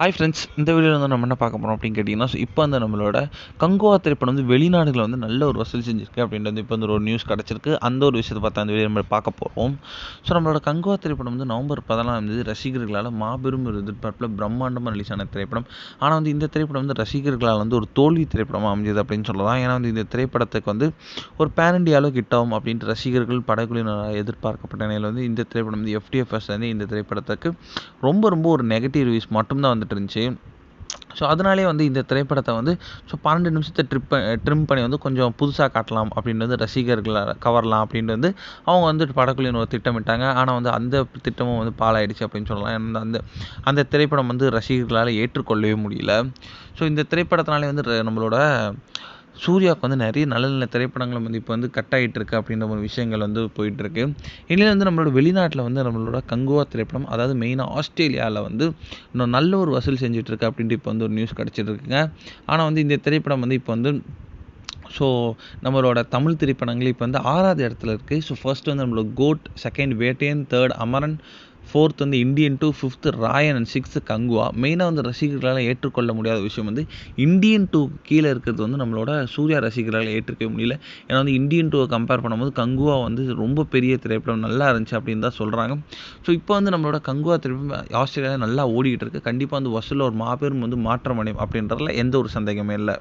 Hi friends, இந்த வீடியோவில் வந்து நம்ம என்ன பார்க்க போகிறோம் அப்படின்னு கேட்டிங்கன்னா, இப்போ வந்து நம்மளோட கங்குவா திரைப்படம் வந்து வெளிநாடுகளில் வந்து நல்ல ஒரு வசூல் செஞ்சிருக்கு அப்படின்ட்டு வந்து இப்போ வந்து ஒரு நியூஸ் கிடச்சிருக்கு. அந்த ஒரு விஷயத்தை பார்த்தா இந்த வீடியோ நம்ம பார்க்க போகிறோம். ஸோ நம்மளோட கங்குவா திரைப்படம் வந்து நவம்பர் 14 ரசிகர்களால் மாபெரும் ஒரு எதிர்பார்ப்பில் பிரம்மாண்டமாக ரிலீஸ் ஆன திரைப்படம். ஆனால் வந்து இந்த திரைப்படம் வந்து ரசிகர்களால் வந்து ஒரு தோல்வி திரைப்படமாக அமைஞ்சது அப்படின்னு சொல்லலாம். ஏன்னா வந்து இந்த திரைப்படத்துக்கு வந்து ஒரு பேன் இண்டியா அளவுக்கு ஹிட் ஆகும் அப்படின்ட்டு ரசிகர்கள் படக்குழுவினர் எதிர்பார்க்கப்பட்ட நிலையில் வந்து இந்த திரைப்படம் வந்து FTFS வந்து இந்த திரைப்படத்துக்கு ரொம்ப ரொம்ப ஒரு நெகட்டிவ் ரிவ்யூஸ் மட்டும்தான் வந்துட்டு இருந்துச்சு. ஸோ அதனாலே வந்து இந்த திரைப்படத்தை வந்து 12 நிமிஷத்தை ட்ரிம் பண்ணி வந்து கொஞ்சம் புதுசாக காட்டலாம் அப்படின்ட்டு வந்து ரசிகர்களை கவரலாம் அப்படின்ட்டு வந்து அவங்க வந்து படக்குழுவினர் ஒரு திட்டமிட்டாங்க. ஆனால் வந்து அந்த திட்டமும் வந்து பாழாயிடுச்சு அப்படின்னு சொல்லலாம். ஏன்னா அந்த அந்த திரைப்படம் வந்து ரசிகர்களால் ஏற்றுக்கொள்ளவே முடியல. ஸோ இந்த திரைப்படத்தினாலே வந்து நம்மளோட சூர்யாவுக்கு வந்து நிறைய நல்ல நல்ல திரைப்படங்களும் வந்து இப்போ வந்து கட் ஆகிட்டு இருக்கு அப்படின்ற ஒரு விஷயங்கள் வந்து போயிட்டுருக்கு. இதில் வந்து நம்மளோட வெளிநாட்டில் வந்து நம்மளோட கங்குவா திரைப்படம், அதாவது மெயினாக ஆஸ்திரேலியாவில் வந்து இன்னும் நல்ல ஒரு வசூல் செஞ்சுட்ருக்கு அப்படின்ட்டு இப்போ வந்து ஒரு நியூஸ் கிடச்சிட்டு இருக்குங்க. ஆனால் வந்து இந்த திரைப்படம் வந்து இப்போ வந்து நம்மளோட தமிழ் திரைப்படங்கள் இப்போ வந்து 6வது இடத்துல இருக்குது. ஸோ ஃபர்ஸ்ட் வந்து நம்மளோட GOAT, second Vettaiyan, third Amaran, fourth வந்து Indian 2, fifth Raayan and sixth Kanguva. மெயினாக வந்து ரசிகர்களால் ஏற்றுக்கொள்ள முடியாத விஷயம் வந்து இந்தியன் 2 கீழே இருக்கிறது வந்து நம்மளோட சூர்யா ரசிகர்களால் ஏற்றுக்கவே முடியல. ஏன்னா வந்து இந்தியன் 2 கம்பேர் பண்ணும்போது கங்குவா வந்து ரொம்ப பெரிய திரைப்படம், நல்லா இருந்துச்சு அப்படின்னு தான் சொல்கிறாங்க. ஸோ இப்போ வந்து நம்மளோட கங்குவா திரைப்படம் ஆஸ்திரேலியாவில் நல்லா ஓடிக்கிட்டு இருக்குது. கண்டிப்பாக வந்து வசூலில் ஒரு மாபெரும் வந்து மாற்றம் அடையும் அப்படின்றதுல எந்த ஒரு சந்தேகமே இல்லை.